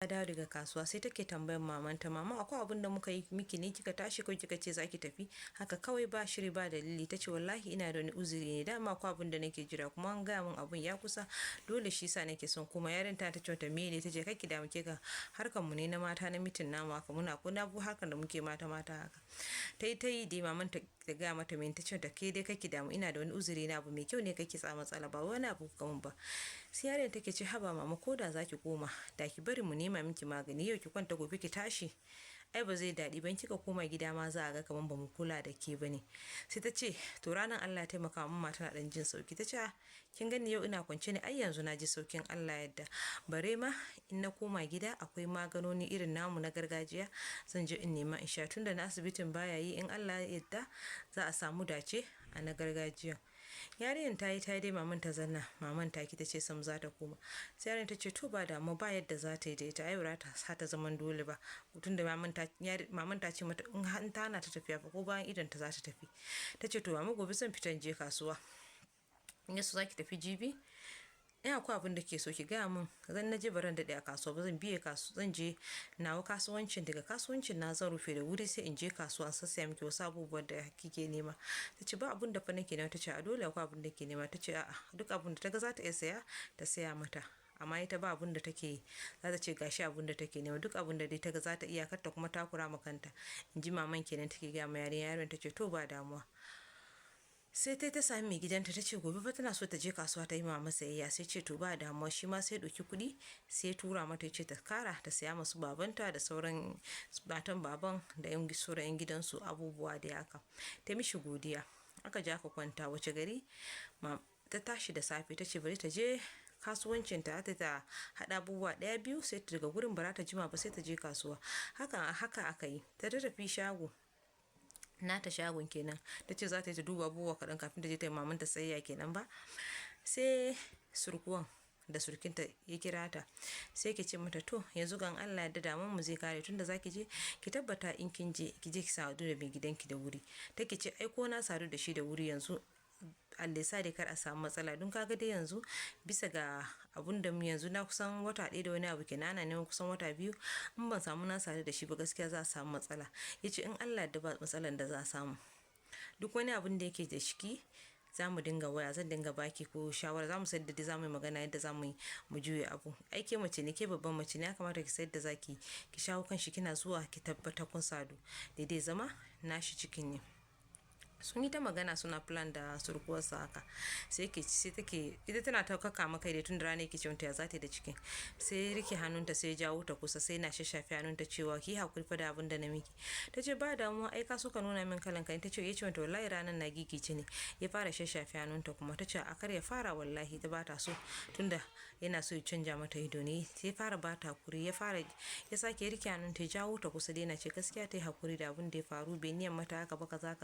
dawo daga kasuwa sai take tambayar mamanta, mama akwai abin da muka yi miki ne kika tashi ko kika ce zaki tafi haka kawai ba shiri ba dalili? Tace wallahi ina da wani uzuri ne, dama akwai abin da nake jira kuma an gaya min abun ya kusa dole shi yasa nake son kuma yarin ta ce mata me ne? Tace kake da muke ga harkan mu ne na mata na mitin namu haka muna ko na bu harkan da muke mata haka. Ta yi dai mamanta ta gaya mata me tace da ke dai kake damu, ina da wani uzuri na abu mai kyau ne kake sa matsala ba wani abu kaman ba. Sai yarin take ce haba mama ko da zaki koma da ki bari mu nema miki magani yau ki kwanta gobe ki tashi, ai ba zai daɗi ban kika koma gida ma za a ga kaman bamu kula da ke bane. Sai ta ce to ranar Allah ya taimaka mamma tana dan jin sauki. Ta ce kin gani yau ina kwance ne ai yanzu na ji saukin Allah yadda, bare ma in na koma gida akwai maganoni irin namu na gargajiya zan je in nema in sha, tunda na asibitin baya yi in Allah ya yadda za a samu dace a na gargajiya. Yarinyar ta yi dai maman ta zanna, maman ta ki ta ce sam za ta koma. Sai yarinyar ta ce to ba damu ba yadda za ta yi da ita, ai ba ta sa ta zaman dole ba, tunda maman ta ce mata in ta hana ta tafiya fa ko bayan idan ta za ta tafi. Ta ce to mama gobe zan fita je kasuwa, in yaso za ki tafi jibi? In akwai abin da ke so ki gaya min, zan na je baran daɗe a kasuwa ba zan biye zan je nawa kasuwancin, daga kasuwancin na zan rufe da wuri sai in je kasuwa sassaya miki wasu abubuwan da kike nema. Ta ce ba abin da fa nake nema. Ta ce a dole akwai abin da ke nema. Ta ce a'a duk abin da ta ga za ta iya saya ta saya mata, amma ita ba abin da take yi, za ta ce gashi abin da take nema duk abin da dai ta ga za ta iya kar ta kuma takura ma kanta. In ji maman kenan take gaya ma yaron. Ta ce to ba damuwa. Sai ta sami mai gidanta ta ce gobe fa tana so ta je kasuwa ta yi mama sayayya. Sai ce to ba damuwa, shi ma sai ɗauki kuɗi sai tura mata ya ce ta kara ta saya masu babanta da sauran matan baban da sauran yan gidansu abubuwa da haka. Ta mishi godiya aka je aka kwanta. Wace gari ta tashi da safe ta ce bari ta je kasuwancin ta haɗa abubuwa ɗaya biyu sai daga gurin bara ta jima ba sai ta je kasuwa. Haka aka yi. Ta tafi shago nata shagon kenan. Ta ce za ta yi ta duba abubuwa kaɗan kafin ta je ta yi mamanta sayayya kenan ba. Sai surkuwan da surkinta ya kira ta sai ki ce mata to yanzu gan Allah ya da mu zai kare, tunda zaki je ki tabbata in kin je ki sadu da mai gidanki da wuri. Take ce ai ko na sadu da shi da wuri yanzu Allah sa dai kar a samu matsala, don kaga dai yanzu bisa ga abun da mu yanzu na kusan wata ɗaya da wani abu kenan, ana neman kusan wata biyu in ban samu na sadu da shi ba gaskiya za a samu matsala. Yace in Allah da ba matsalan da za a samu, duk wani abun da yake da shiki za mu dinga waya, zan dinga baki ko shawara, za mu sayar da za mu yi magana yadda za mu juya abu. Ai ke mace ne, ke babban mace ne, ya kamata ki sayar da zaki ki shawo kan shi, kina zuwa ki tabbata kun sadu daidai zama nashi cikin ne. Sun yi ta magana suna plan da surkuwarsa haka. Sai take ita tana ta kaka maka dai tun da rana yake ce mata ya zata da cikin. Sai rike hannunta sai jawo ta kusa sai na shashafe hannunta cewa ki hakuri fa da abin da na miki. Ta ce ba damuwa ai ka so ka nuna min kalan ka. Ta ce yace mata wallahi ranan na gigice ne. Ya fara shashafe hannunta kuma ta ce a kar ya fara wallahi ta bata so, tunda yana so ya canja mata ido ne. Sai fara bata hakuri ya sake rike hannunta ya jawo ta kusa dai na ce gaskiya ta yi hakuri da abin da ya faru, bai niyan mata haka ba kaza.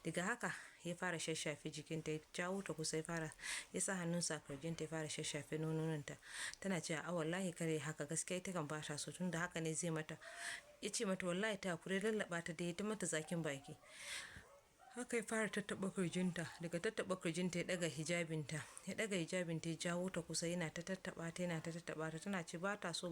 Daga haka ya fara shashafe jikinta ya jawo ta kusa ya sa hannunsa a kirjinta ya fara shashafe nononta. Tana cewa a wallahi kare haka gaskiya ita kan bata so, tunda haka ne zai mata. Ya ce mata wallahi ta hakuri, lallaba ta da ta mata zakin baki. Haka ya fara tattaɓa kirjinta, daga tattaɓa kirjinta ya ɗaga hijabinta ya jawo ta kusa yana ta tattaɓa ta tana ce ba ta so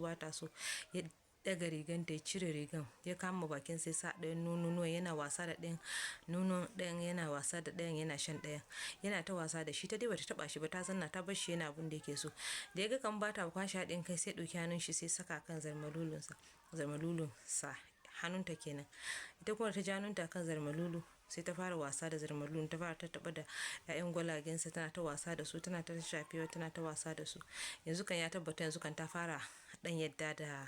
ya daga riganta ya cire rigan ya kama bakin sai sa ɗayan nono yana wasa da ɗayan nono, ɗayan yana wasa da ɗayan yana shan ɗayan yana ta wasa da shi. Ta dai bata taba shi ba, ta zanna ta bar shi yana abin da yake so. Da ya ga kan bata kwashi haɗin kai sai ɗauki hannun shi sai saka kan zarmalulun sa hannunta kenan. Ita kuma ta ja hannunta kan zarmalulu sai ta fara wasa da zarmalulun, ta fara tattaba da ƴaƴan gwalagensa tana ta wasa da su, tana ta shafewa tana ta wasa da su. Yanzu kan ya tabbata yanzu kan ta fara dan yadda da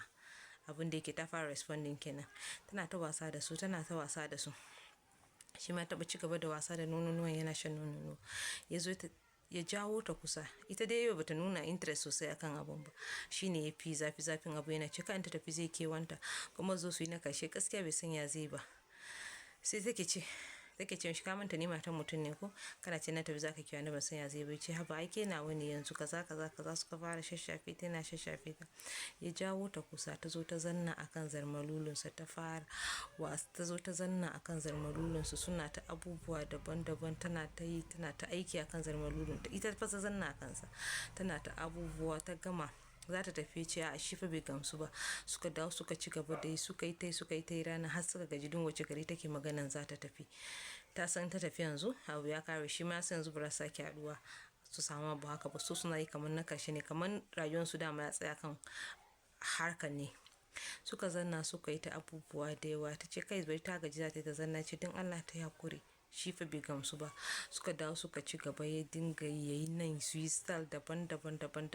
abin da yake, ta fara responding kenan. Tana ta wasa da su shi ma taɓa ci gaba da wasa da nono yana shan nono. Ya zo ya jawo ta kusa. Ita dai yau bata nuna interest sosai akan abun ba, shine ya fi zafin abu yana cika in ta tafi zai kewanta kuma zo su yi na karshe gaskiya bai san ya zai ba. Sai take ce mishi ka manta ni matan mutum ne ko, kana ce na tafi zaka kiwa ni ban san ya zai ba. Ce haba ai ke nawa ne yanzu kaza suka fara shashafe ta yana shashafe ta. Ya jawo ta kusa ta zo ta zanna akan zarmalulunsa suna ta abubuwa daban-daban, tana ta aiki akan zarmalulun ita fa ta zanna a kansa tana ta abubuwa ta gama za ta tafi ce a shi fa bai gamsu ba. Suka dawo suka ci gaba dai suka yi ta rana har suka gaji dun wace gari take maganan za ta tafi. Ta san ta tafi yanzu abu ya kare, shi ma sai yanzu ba za sake haduwa su samu abu haka ba. So suna yi kamar na karshe ne, kamar rayuwarsu dama ya tsaya kan harkar ne. Suka zanna suka yi ta abubuwa da yawa. Ta ce kai bari ta gaji za ta yi ta zanna, ce don Allah ta yi hakuri shi fa bai gamsu ba. Suka dawo suka ci gaba, ya dinga yayi nan su yi style daban-daban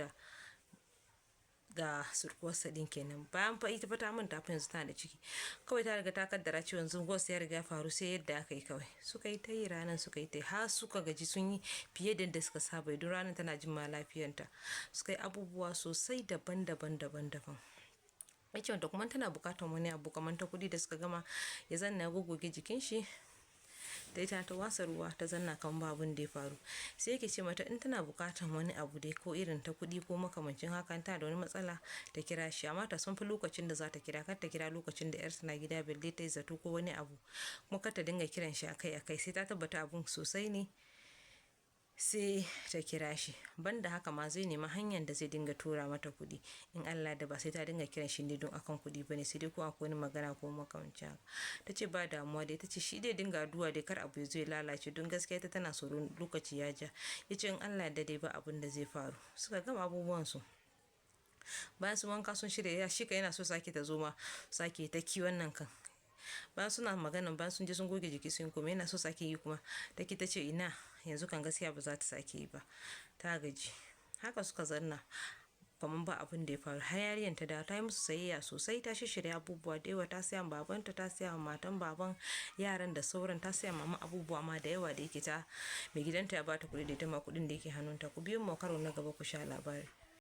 da surkuwarsa din kenan. Bayan fa ita ta manta fa yanzu tana da ciki, kawai ta riga ta kaddara cewa yanzu gos ya riga faru sai yadda aka yi kawai. Suka yi ta yi ranar, suka yi ta har suka gaji, sun yi fiye da yadda suka saba don ranar tana jin ma lafiyanta. Suka yi abubuwa sosai daban-daban. Wacce wanda kuma tana bukatar wani abu kamar ta kudi da suka gama, ya zanna ya gogoge jikin shi da ita ta wasa ruwa ta zanna kan babun da ya faru. Sai yake ce mata in tana bukatar wani abu dai ko irin ta kudi ko makamancin haka, ta da wani matsala ta kira shi, amma ta san fi lokacin da za ta kira, kar ta kira lokacin da yarsa na gida balle ta yi zato ko wani abu, kuma kar ta dinga kiran shi akai sai ta tabbata abun sosai ne sai ta kira shi. Banda haka ma zai nemi hanyar da zai dinga tura mata kuɗi in Allah da ba sai ta dinga kiran shi ne don akan kuɗi bane, sai dai ko akwai wani magana ko makamancin haka. Ta ce ba damuwa dai, ta ce shi dai dinga addu'a dai kar abu ya zo ya lalace don gaskiya ita tana tsoron lokaci ya ja. Ya ce in Allah da dai ba abin da zai faru. Suka gama abubuwan su. Bayan su wanka sun shirya, ya shi ka yana so sake ta zo ma sake ta kiwon nan kan. Bayan suna magana, bayan sun je sun goge jiki sun koma, yana so sake yi kuma ta ce ina yanzu kan gaskiya ba za ta sake yi ba, ta gaji. Haka suka zanna kamar ba abin da ya faru. Har yarinyar ta da ta yi musu sayayya sosai, ta shirya abubuwa da yawa, ta siya babanta, ta siya matan baban, yaran da sauran, ta siya mama abubuwa ma da yawa da yake ta mai gidanta ya bata kuɗi da ita ma kuɗin da yake hannunta. Ku biyo mu karo na gaba ku sha labari.